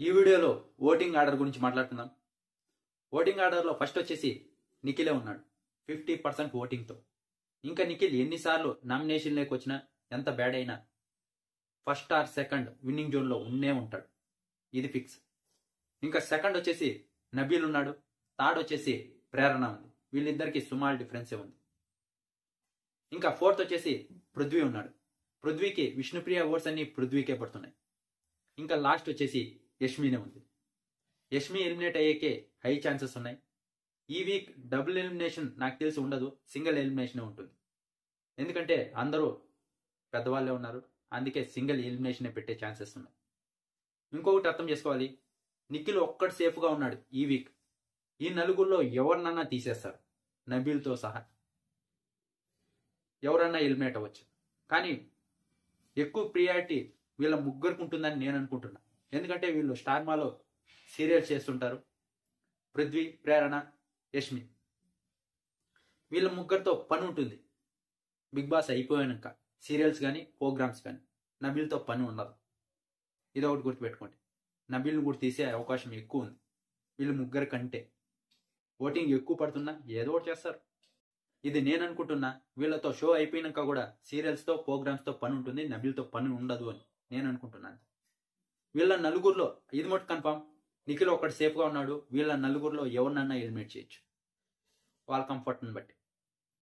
ఈ వీడియోలో voting order గురించి మాట్లాడుకుందాం. ఓటింగ్ ఆర్డర్లో ఫస్ట్ వచ్చేసి నిఖిలే ఉన్నాడు 50% ఓటింగ్తో. ఇంకా నిఖిల్ ఎన్నిసార్లు నామినేషన్లోకి వచ్చినా ఎంత బ్యాడ్ అయినా ఫస్ట్ ఆర్ సెకండ్ విన్నింగ్ జోన్లో ఉన్నే ఉంటాడు, ఇది ఫిక్స్. ఇంకా సెకండ్ వచ్చేసి నబీల్ ఉన్నాడు, థర్డ్ వచ్చేసి ప్రేరణ ఉంది. వీళ్ళిద్దరికి సుమాల్ డిఫరెన్సే ఉంది. ఇంకా ఫోర్త్ వచ్చేసి పృథ్వీ ఉన్నాడు. పృథ్వీకి విష్ణుప్రియ ఓట్స్ అన్ని పృథ్వీకే పడుతున్నాయి. ఇంకా లాస్ట్ వచ్చేసి యష్మినే ఉంది. యష్మి ఎలిమినేట్ అయ్యేకే హై ఛాన్సెస్ ఉన్నాయి. ఈ వీక్ డబుల్ ఎలిమినేషన్ నాకు తెలిసి ఉండదు, సింగిల్ ఎలిమినేషనే ఉంటుంది. ఎందుకంటే అందరూ పెద్దవాళ్ళే ఉన్నారు, అందుకే సింగిల్ ఎలిమినేషనే పెట్టే ఛాన్సెస్ ఉన్నాయి. ఇంకొకటి అర్థం చేసుకోవాలి, నిఖిల్ ఒక్కడు సేఫ్గా ఉన్నాడు ఈ వీక్. ఈ నలుగురిలో ఎవరినన్నా తీసేస్తారు, నబీల్తో సహా ఎవరన్నా ఎలిమినేట్ అవ్వచ్చు. కానీ ఎక్కువ ప్రియారిటీ వీళ్ళ ముగ్గురికి ఉంటుందని నేను అనుకుంటున్నా. ఎందుకంటే వీళ్ళు స్టార్ మాలో సీరియల్స్ చేస్తుంటారు, పృథ్వీ, ప్రేరణ, యష్మి. వీళ్ళ ముగ్గురితో పని ఉంటుంది బిగ్ బాస్ అయిపోయాక, సీరియల్స్ కానీ ప్రోగ్రామ్స్ కానీ. నబీల్తో పని ఉండదు, ఇది ఒకటి గుర్తుపెట్టుకోండి. నబీల్ని కూడా తీసే అవకాశం ఎక్కువ ఉంది వీళ్ళు ముగ్గురి కంటే. ఓటింగ్ ఎక్కువ పడుతున్నా ఏదో ఒకటి చేస్తారు, ఇది నేను అనుకుంటున్నా. వీళ్ళతో షో అయిపోయినాక కూడా సీరియల్స్తో ప్రోగ్రామ్స్తో పని ఉంటుంది, నబీల్తో పని ఉండదు అని నేను అనుకుంటున్నాను. వీళ్ళ నలుగురిలో ఇది మొట్టు కన్ఫామ్, నిఖిల్ ఒకటి సేఫ్గా ఉన్నాడు. వీళ్ళ నలుగురిలో ఎవరినన్నా ఎలిమినేట్ చేయొచ్చు వాళ్ళ కంఫర్ట్ని బట్టి.